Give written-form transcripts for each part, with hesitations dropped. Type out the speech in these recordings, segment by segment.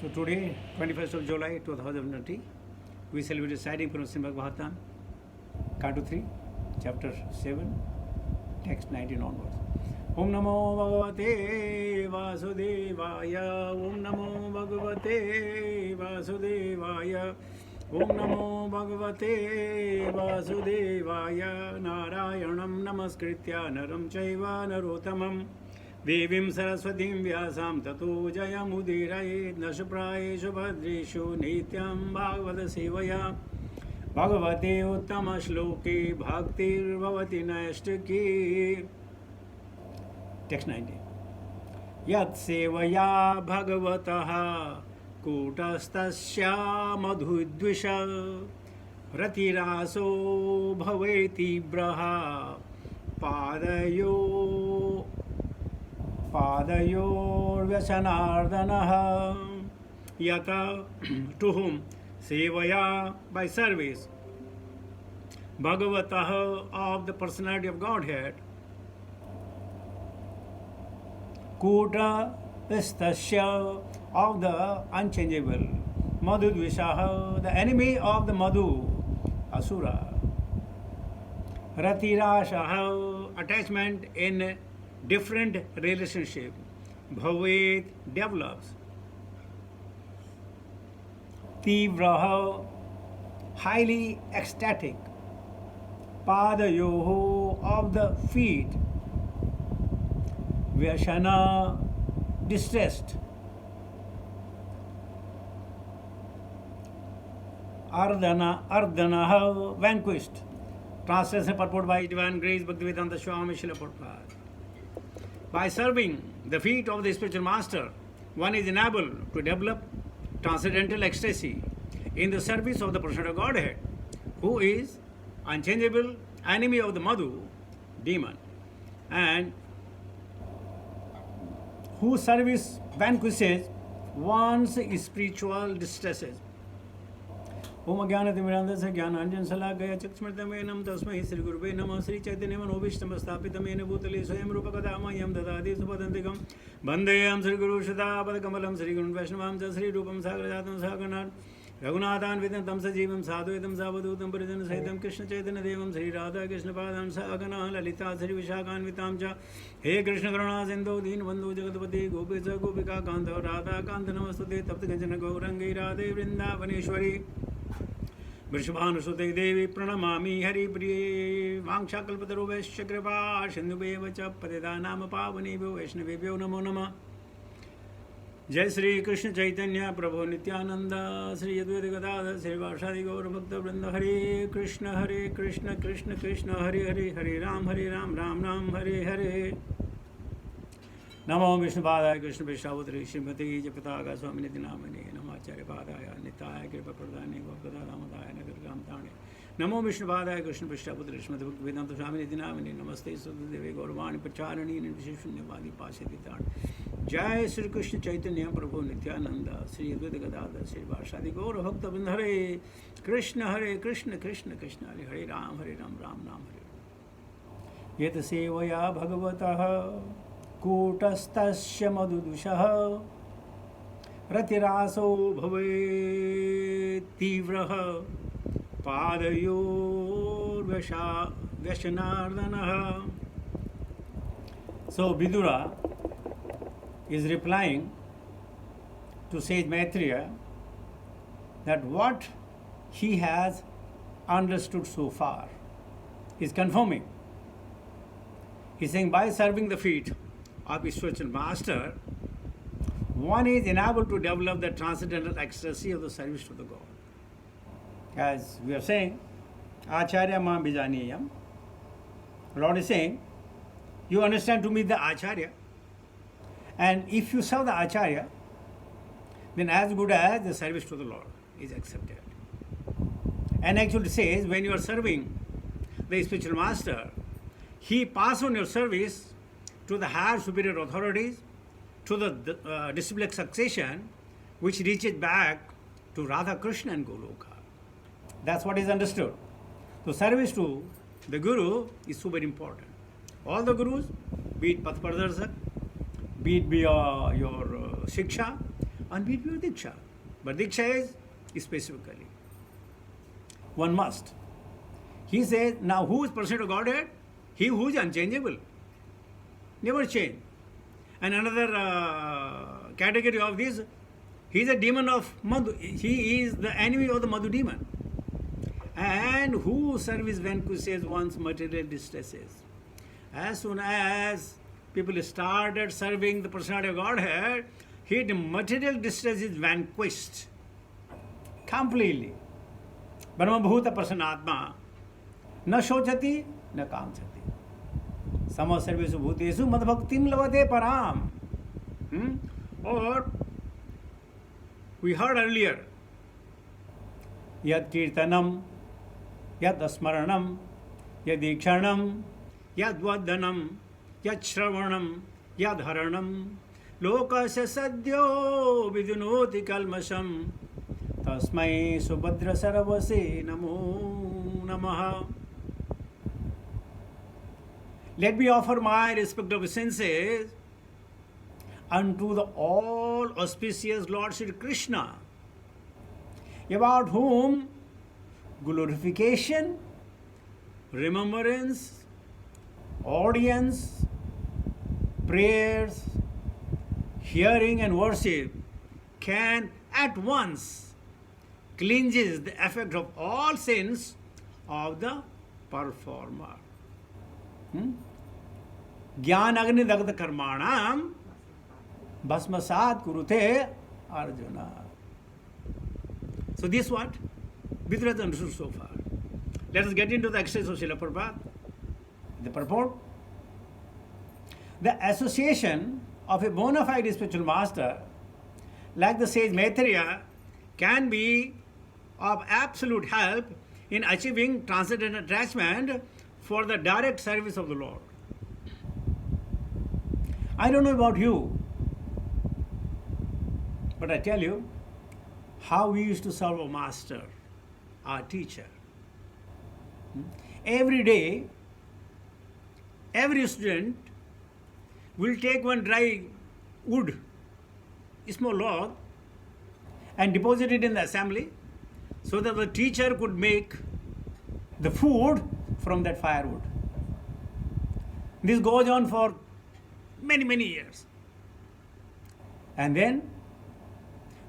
So today, 21st of July 2020, we celebrate reciting from Srimad Bhagavatam, Canto 3, Chapter 7, Text 19 onwards. Om Namo Bhagavate Vasudevaya. Om Namo Bhagavate Vasudevaya. Om Namo Bhagavate Vasudevaya. Narayanam Namaskritya Naram Chaiva Narottamam Devim Saraswatim Vyasam Tato Jayamudiraye Nashpraeshu Bhadreshu Nityam Bhagavata Sevaya Bhagavate Uttama Shloke Bhaktir Bhavati Naishtaki. Text 19. Yat Sevaya Bhagavataha Kutastasya Madhudvisha Ratiraso Bhaveti Braha Padayo Padayorvyasanardanaha Yata to whom Sevaya by service Bhagavataha of the personality of Godhead Kuta Istasya of the unchangeable Madhudvishaha the enemy of the Madhu Asura Ratirashaha attachment in different relationship Bhavet develops Tivraha highly ecstatic Padayoho of the feet Vyashana distressed Ardhanaha vanquished. Translation purport by Divine Grace Bhaktivedanta Swami Srila Prabhupada. By serving the feet of the spiritual master, one is enabled to develop transcendental ecstasy in the service of the person of Godhead, who is unchangeable enemy of the Madhu, demon, and whose service vanquishes one's spiritual distresses. ओम ज्ञानतिमिरान्धस्य ज्ञानाञ्जनशलाकया चक्षुर्मृतमेनं तस्मै श्रीगुरुवे नमः श्रीचैतन्यमनोभीष्टं स्थापितमेन भूतले स्वयं रूपकथा मह्यं ददाति सुपदन्तिकं वन्देऽहं श्रीगुरुशतापदकमलं श्रीगुरुन् वैष्णवां च श्रीरूपं सागरजातं सागरनाथ रघुनाथान्वितं तं सजीवं साद्वैतं सावधूतं परिजनसहितं कृष्णचैतन्यदेवं श्रीराधाकृष्णपादान् सागना ललिता श्रीविशाखान्वितां च हे कृष्णकरुणा सिन्धो दीनबन्धो जगत्पते गोपी च गोपिकान्त राधाकान्त नमस्तुते तप्तकञ्चन गौरङ्गी राधे वृन्दावनेश्वरी वृषभानुसुते देवी प्रणमामि हरिप्रिये वाञ्छाकल्पतरुभ्यश्च कृपा सिन्धुभ्येव च पतितानां पावनेभ्यो वैष्णवेभ्यो नमो नमः। जय श्री कृष्ण चैतन्य प्रभु नित्यानंद श्री अद्वैत गदाधर श्रीवासादि गौरभक्तवृंद हरे कृष्ण कृष्ण कृष्ण हरे हरे हरे राम राम राम हरे हरे। नमो विष्णुपादाय कृष्ण विष्णावतरी श्रीमती जपतागा स्वामी निधि नामने नमाचार्य पादाय निताय कृपा प्रदाने गोपदा दामोदाय नगर कामताणे नमो विष्णुपादाय कृष्ण विष्णावतरी श्रीमती भक्ति वेदांत स्वामी निधि नामने नमस्ते सुदेवे गौरवाणी प्रचारणी निर्विशेष शून्यवादी पाशेदिताण। जय श्री कृष्ण चैतन्य प्रभु नित्यानंद श्री अद्वैत गदाधर श्रीवासादि गौर भक्त वृंद हरे कृष्ण कृष्ण कृष्ण हरे हरे राम राम हरे। यत सेवया भगवतः कूटस्थस्य मधुदुषः रतिरासो भवेत् तीव्रः पादयोर्व्यसनार्दनः। So Vidura is replying to sage Maitreya that what he has understood so far is confirming. He's saying by serving the feet of spiritual master, one is enabled to develop the transcendental ecstasy of the service to the God. As we are saying, Acharya Mam Bijaniyam, Lord is saying, you understand to me the Acharya, and if you serve the Acharya, then as good as the service to the Lord is accepted. And actually says, when you are serving the spiritual master, he passes on your service to the higher superior authorities, to the disciplic succession, which reaches back to Radha Krishna and Goloka. That's what is understood. So service to the Guru is super important. All the Gurus, be it Path Pradarshak, be it your Shiksha, and be pure Diksha. But Diksha is specifically. One must. He says, now who is person of Godhead? He who is unchangeable. Never change. And another category of this, he is a demon of Madhu. He is the enemy of the Madhu demon. And who service vanquishes one's material distresses. As soon as people started serving the personality of Godhead, his material distress is vanquished completely. Brahmabhuta Prasanatma न शोचति न कांक्षति सम सर्वेषु भूतेषु मद्भक्तिं लभते पराम. Or we heard earlier, yad kirtanam, yad asmaranam, yad ikshanam, yad vadanam, yad shravanam, yad haranam, lokasya sadyo vidunoti kalmasham, tasmai subhadra saravase namo namaha. Let me offer my respective obeisances unto the all auspicious Lord Sri Krishna, about whom glorification, remembrance, audience, prayers, hearing and worship can at once cleanses the effect of all sins of the performer. ज्ञान अग्नि दग्ध कर्माणाम भस्मसात कुरुते Arjuna. So this what Vidura has understood so far. Let us get into the exercise of Srila Prabhupada. The purport: the association of a bona fide spiritual master like the sage Maitreya can be of absolute help in achieving transcendental attachment for the direct service of the Lord. I don't know about you, but I tell you how we used to serve our master, our teacher. Every day, every student will take one dry wood, small log, and deposit it in the assembly so that the teacher could make the food from that firewood. This goes on for many, many years. And then,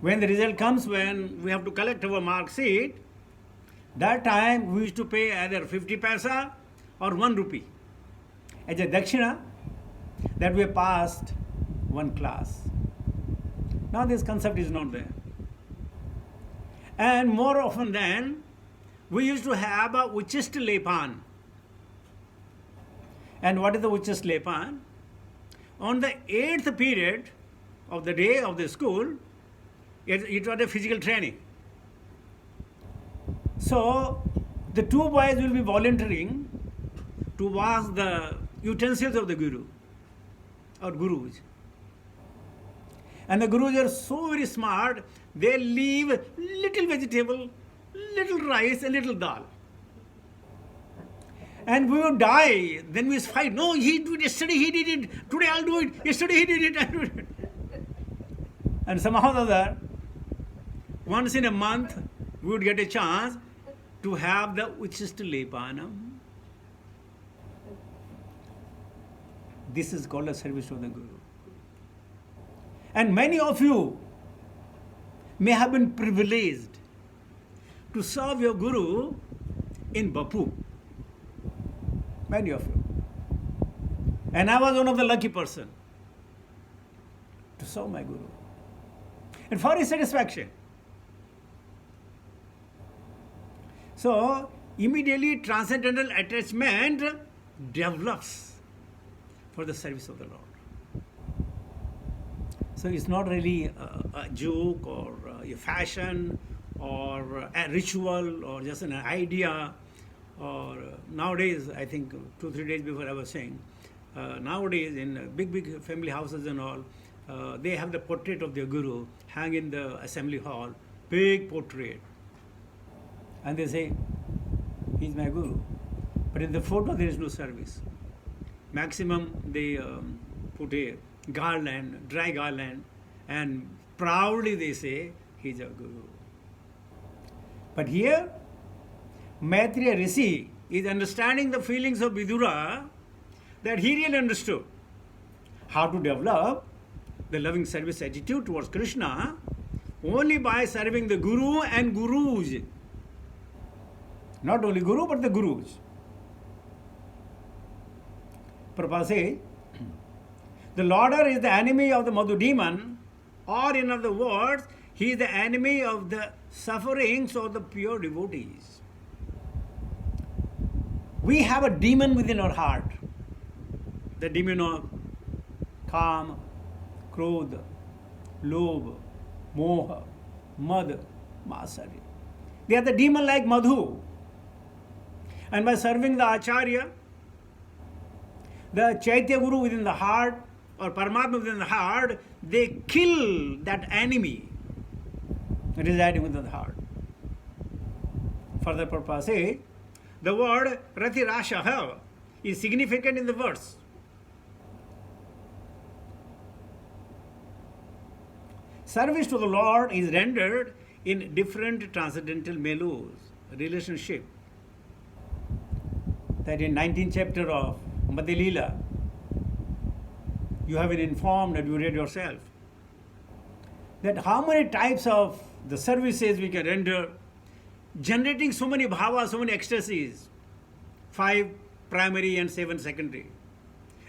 when the result comes, when we have to collect our mark sheet, that time we used to pay either 50 paisa or 1 rupee as a dakshina that we passed one class. Now this concept is not there. And more often than, we used to have a Uchist Lepan. And what is the Uchist Lepan? On the 8th period of the day of the school, it was a physical training. So, the two boys will be volunteering to wash the utensils of the Guru or Gurus. And the Gurus are so very smart, they leave little vegetable, little rice, and little dal. And we would die. Then we fight. No, he did it yesterday, he did it. Today I'll do it. Yesterday he did it, I'll do it. And somehow or other, once in a month, we would get a chance to have the Uchist Lepanam. This is called a service to the Guru. And many of you may have been privileged to serve your Guru in Bapu. Many of you. And I was one of the lucky person to serve my Guru. And for his satisfaction. So, immediately transcendental attachment develops for the service of the Lord. So it's not really a joke or a fashion or a ritual or just an idea. Or nowadays, I think 2-3 days before I was saying, nowadays in big family houses and all, they have the portrait of their Guru hang in the assembly hall, big portrait. And they say, he's my Guru. But in the photo, there is no service. Maximum, they put a garland, dry garland, and proudly they say, he's our Guru. But here, Maitreya Rishi is understanding the feelings of Vidura, that he really understood how to develop the loving service attitude towards Krishna only by serving the Guru and Gurus. Not only Guru, but the Gurus. Prabhupada says, the Lorder is the enemy of the Madhu demon, or in other words, he is the enemy of the sufferings of the pure devotees. We have a demon within our heart, the demon of Kama, Krodha, Lobha, Moha, Mad, Masarya. They are the demon like Madhu. And by serving the Acharya, the Chaitya Guru within the heart, or Paramatma within the heart, they kill that enemy residing within the heart. Further, Prabhupada says, the word Ratirashaha is significant in the verse. Service to the Lord is rendered in different transcendental mellows, relationship. That in 19th chapter of Madhya Leela, you have been informed and you read yourself, that how many types of the services we can render, generating so many bhavas, so many ecstasies, 5 primary and 7 secondary.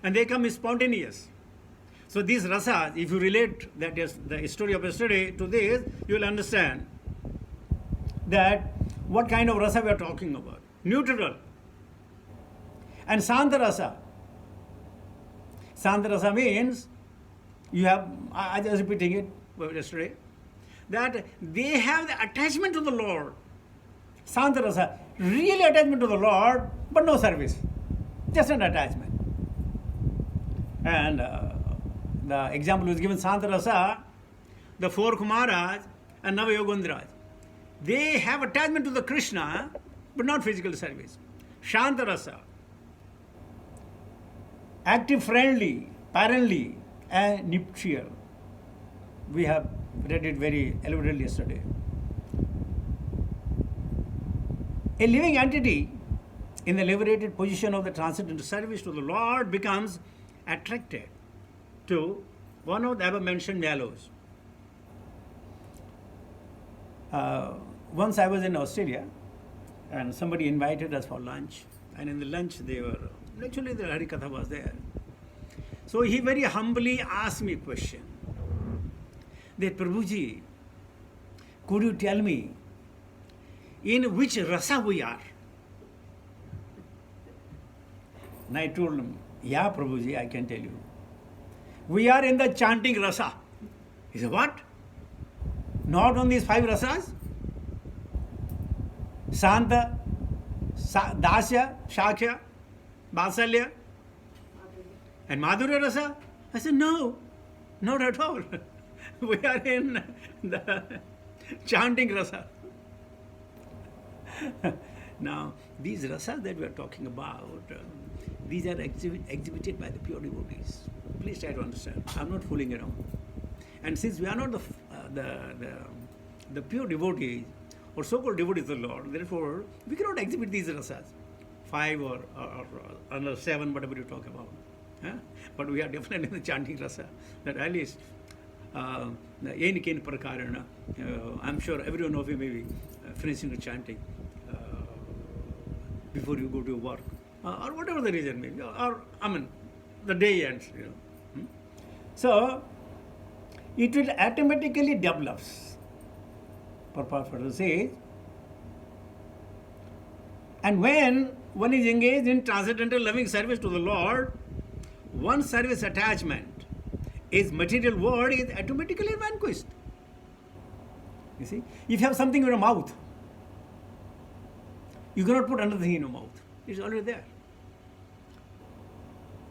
And they come spontaneous. So these rasas, if you relate that is the story of yesterday to this, you will understand that what kind of rasa we are talking about. Neutral. And Santa rasa. Santa rasa means, you have, I was repeating it yesterday, that they have the attachment to the Lord. Santa rasa, really attachment to the Lord, but no service. Just an attachment. And the example was given, Santa rasa, the 4 Kumaras and Navayogandraj. They have attachment to the Krishna, but not physical service. Shanta rasa, active friendly, parently, and nuptial. We have read it very elaborately yesterday. A living entity in the liberated position of the transcendental service to the Lord becomes attracted to one of the above mentioned mellows. Once I was in Australia and somebody invited us for lunch, and in the lunch they were, actually the Harikatha was there. So he very humbly asked me a question, that Prabhuji, could you tell me in which rasa we are? And I told him, yeah, Prabhuji, I can tell you. We are in the chanting rasa. He said, what? Not on these 5 rasas? Santa, Dasya, Shakya, Vasalya, and Madhurya rasa? I said, no, not at all. We are in the chanting rasa. Now, these rasas that we are talking about, these are exhibited by the pure devotees. Please try to understand. I'm not fooling around. And since we are not the pure devotees, or so-called devotees of the Lord, therefore, we cannot exhibit these rasas. 5 or another 7, whatever you talk about. Huh? But we are definitely in the chanting rasa. That at least, Yenikin Prakarana, I'm sure everyone of you may be finishing the chanting before you go to work, or whatever the reason may be, or I mean, the day ends, you know. So, it will automatically develops. Prabhupada says, and when one is engaged in transcendental loving service to the Lord, one service attachment is material world is automatically vanquished. You see, if you have something in your mouth, you cannot put another thing in your mouth. It's already there.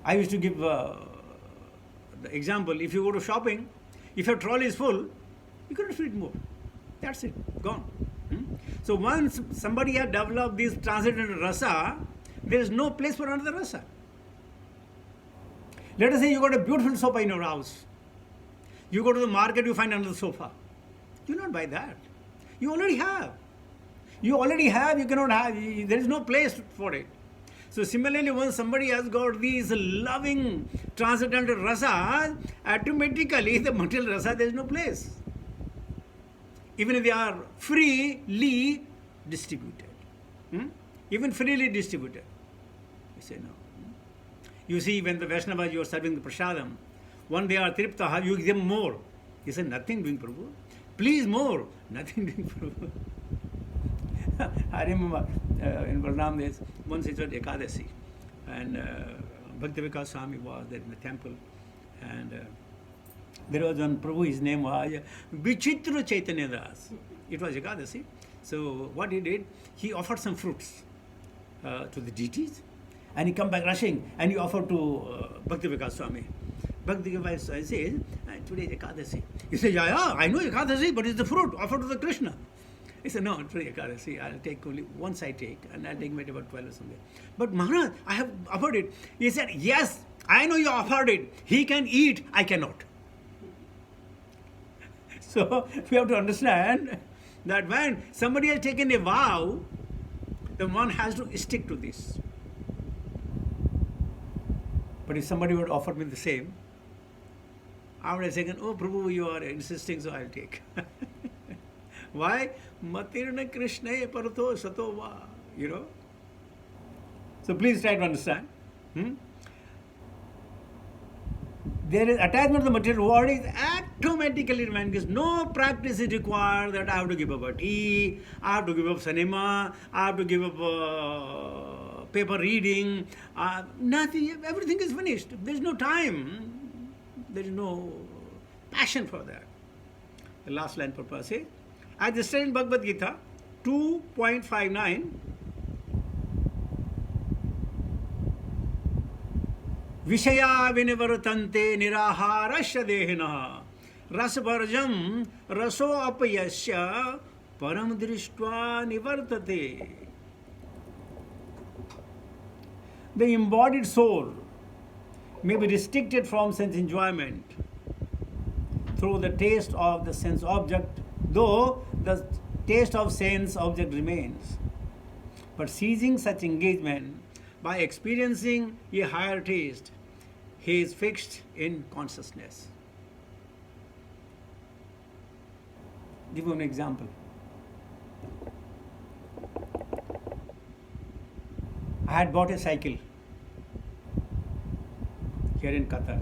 I used to give the example, if you go to shopping, if your trolley is full, you cannot fit more. That's it, gone. So once somebody has developed this transcendental rasa, there is no place for another rasa. Let us say you got a beautiful sofa in your house. You go to the market, you find another sofa. You not buy that. You already have. You already have, you cannot have, there is no place for it. So similarly, once somebody has got these loving transcendental rasas, automatically the material rasa, there is no place. Even if they are freely distributed. Even freely distributed. You say no. You see, when the Vaishnavas, you are serving the prasadam, when they are tripta, you give them more. He said, nothing doing, Prabhu. Please more. Nothing doing, Prabhu. I remember in Varnam days, once it was Ekadasi, and Bhakti Vikas Swami was there in the temple, and there was one Prabhu, his name was Vichitra Chaitanya Das. It was Ekadasi. So what he did, he offered some fruits to the deities, and he come back rushing, and he offered to Bhakti Vikas Swami. Bhakti Vikas Swami says, today is Ekadasi. He says, yeah, I know Ekadasi, but it's the fruit offered to the Krishna. He said, no, today Ekadasi, I'll take only once I take, and I'll take maybe about 12 or something. But Maharaj, I have offered it. He said, yes, I know you offered it. He can eat, I cannot. So we have to understand that when somebody has taken a vow, then one has to stick to this. But if somebody would offer me the same, after a second, oh Prabhu, you are insisting, so I'll take. Why? Matirna Krishna parato sato va. You know? So please try to understand. There is attachment to the material world is automatically remains. Because no practice is required that I have to give up a tea, I have to give up cinema, I have to give up paper reading. Nothing, everything is finished. There is no time. There is no passion for that. The last line purpose is, as the stated in Bhagavad Gita 2.59, Vishaya vinivartante niraharasya dehina rasvarjam raso apayasya param drishtva nivartate. The embodied soul may be restricted from sense enjoyment through the taste of the sense object, though the taste of sense object remains. But ceasing such engagement by experiencing a higher taste, he is fixed in consciousness. Give you an example. I had bought a cycle here in Qatar,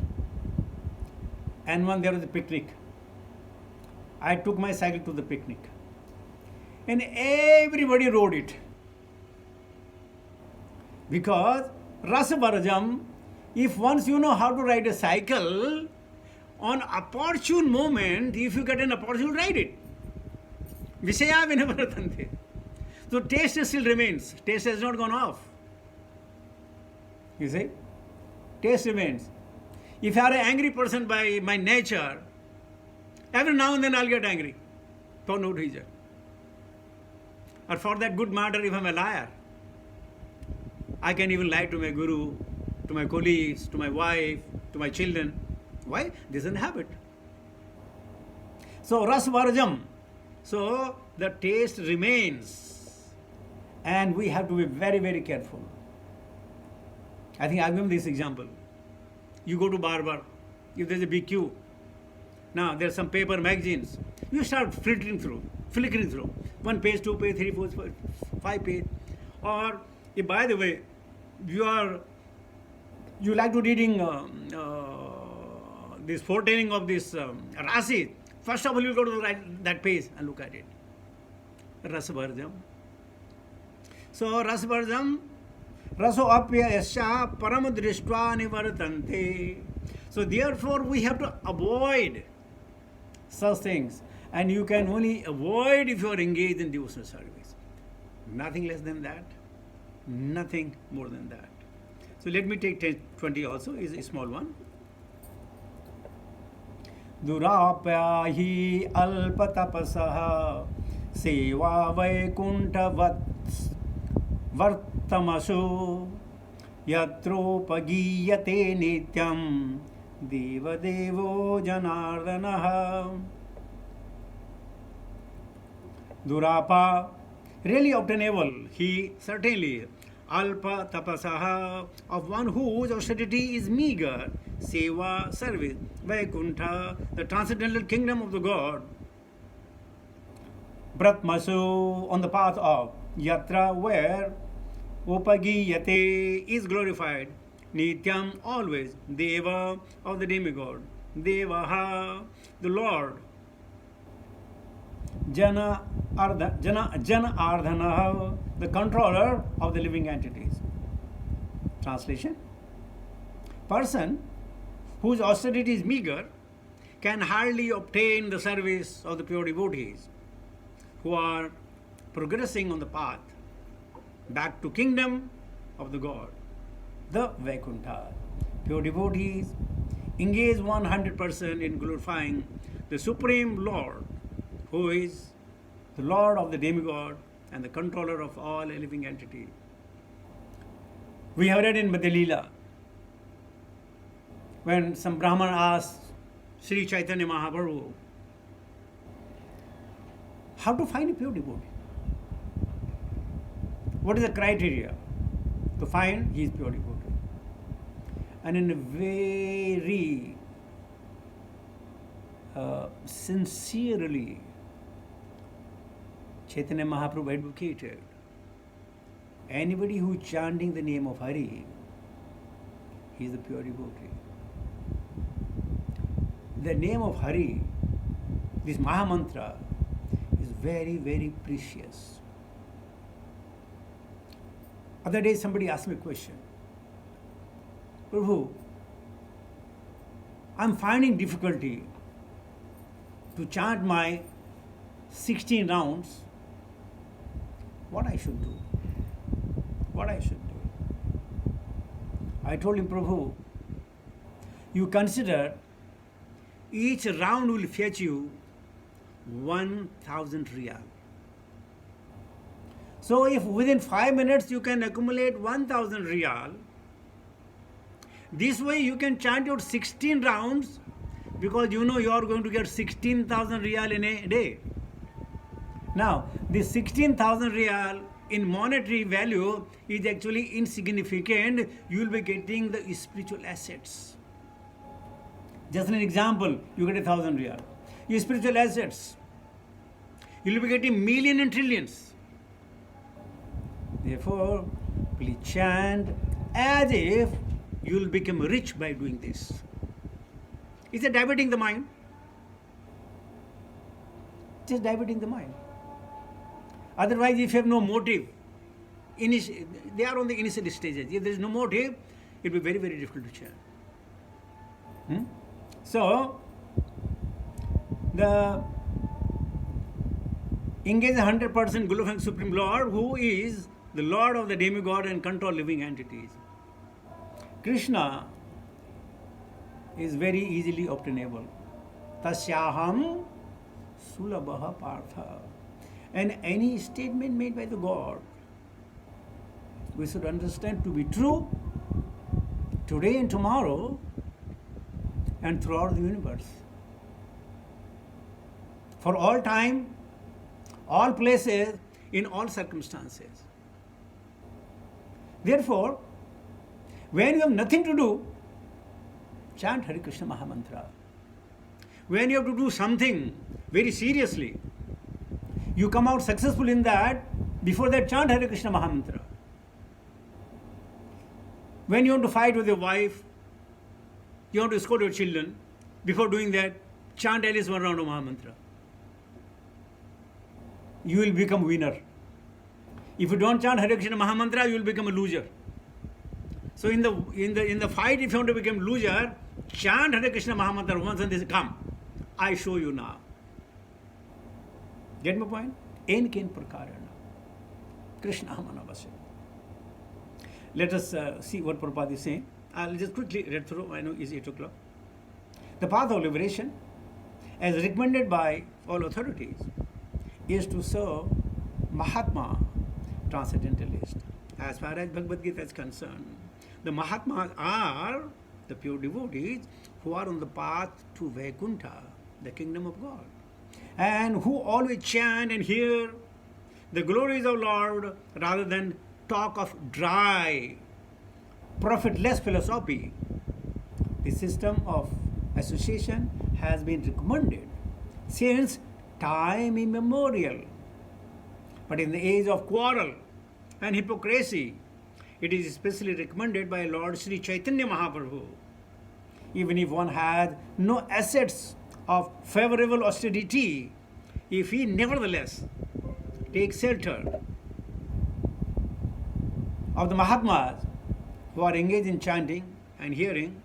and when there was a picnic, I took my cycle to the picnic, and everybody rode it. Because Rasavarajam, if once you know how to ride a cycle, on opportune moment, if you get an opportunity, ride it. Vishaya vinavartante. So taste still remains. Taste has not gone off. You see? Taste remains. If you are an angry person by my nature, every now and then I'll get angry for no reason. Or for that good matter, if I'm a liar, I can even lie to my guru, to my colleagues, to my wife, to my children. Why? This is a habit. So rasvarajam. So the taste remains. And we have to be very, very careful. I think I'll give this example. You go to barber, if there's a big queue. Now there's some paper magazines. You start flickering through. One page, two page, three, four, five page. Or if, by the way, you like to reading this foretelling of this Rasi, first of all you go to that page and look at it. Rasvarjam. So Rasvarjam, Raso apya yasya param drishtva nivartante. So therefore we have to avoid such things. And you can only avoid if you are engaged in devotional service. Nothing less than that. Nothing more than that. So let me take 10, 20 also, is a small one. Durapya hi alpatapasaha seva vaikuntha vartamasu yatropagiyate nityam Devadevo Janardanaha. Durapa, really obtainable, he certainly. Alpa tapasaha, of one whose austerity is meager, seva, service. Vaikuntha, the transcendental kingdom of the God. Bratmasu, on the path of Yatra, where Upagiyate is glorified. Nityam, always. Deva, of the demigod. Devaha, the Lord. Jana Ardhana, the controller of the living entities. Translation: person whose austerity is meager can hardly obtain the service of the pure devotees who are progressing on the path back to kingdom of the God, the Vaikuntha. Pure devotees engage 100% in glorifying the Supreme Lord, who is the Lord of the demigod and the controller of all living entities. We have read in Madhya-lila, when some Brahman asked Sri Chaitanya Mahaprabhu how to find a pure devotee. What is the criteria to find he is pure devotee? And in a very sincerely, Chaitanya Mahaprabhu advocated anybody who is chanting the name of Hari, he is the pure devotee. The name of Hari, this Mahamantra, is very, very precious. Other day somebody asked me a question. Prabhu, I'm finding difficulty to chant my 16 rounds. What I should do? What I should do? I told him, Prabhu, you consider each round will fetch you 1,000 riyal. So if within 5 minutes you can accumulate 1,000 riyal, this way you can chant your 16 rounds, because you know you are going to get 16,000 riyal in a day. Now, this 16,000 riyal in monetary value is actually insignificant. You will be getting the spiritual assets. Just an example, you get 1,000 riyal. Your spiritual assets, you will be getting million and trillions. Therefore, please chant as if you will become rich by doing this. Is it diverting the mind? Just diverting the mind. Otherwise, if you have no motive, they are on the initial stages. If there is no motive, it will be very, very difficult to chant. So, the engage 100% glorifying Supreme Lord, who is the Lord of the demigod and control living entities. Krishna is very easily obtainable. Tasyaham sulabha partha. And any statement made by the God, we should understand to be true today and tomorrow and throughout the universe. For all time, all places, in all circumstances. Therefore, when you have nothing to do, chant Hare Krishna Mahamantra. When you have to do something very seriously, you come out successful in that, before that chant Hare Krishna Mahamantra. When you want to fight with your wife, you want to scold your children, before doing that, chant at least one round of Mahamantra. You will become winner. If you don't chant Hare Krishna Mahamantra, you will become a loser. So in the fight, if you want to become loser, chant Hare Krishna Mahamantra once and they say, come, I show you now. Get my point? En ken prakarana. Krishna Manavasya. Let us see what Prabhupada is saying. I'll just quickly read through. I know it's 8 o'clock. The path of liberation, as recommended by all authorities, is to serve Mahatma, transcendentalist. As far as Bhagavad Gita is concerned, the Mahatmas are the pure devotees who are on the path to Vaikuntha, the kingdom of God, and who always chant and hear the glories of Lord rather than talk of dry, profitless philosophy. The system of association has been recommended since time immemorial. But in the age of quarrel and hypocrisy, it is especially recommended by Lord Sri Chaitanya Mahaprabhu. Even if one has no assets of favorable austerity, if he nevertheless takes shelter of the Mahatmas who are engaged in chanting and hearing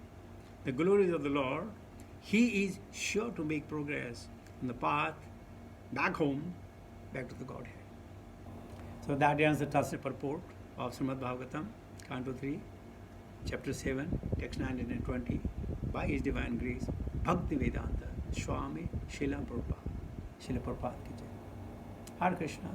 the glories of the Lord, he is sure to make progress on the path back home, back to the Godhead. So that ends the translated purport of Srimad Bhagavatam, Canto 3, Chapter 7, Text 920, by His Divine Grace, Bhakti Vedanta, Swami Srila Prabhupada. Srila Prabhupada ki jai. Hare Krishna.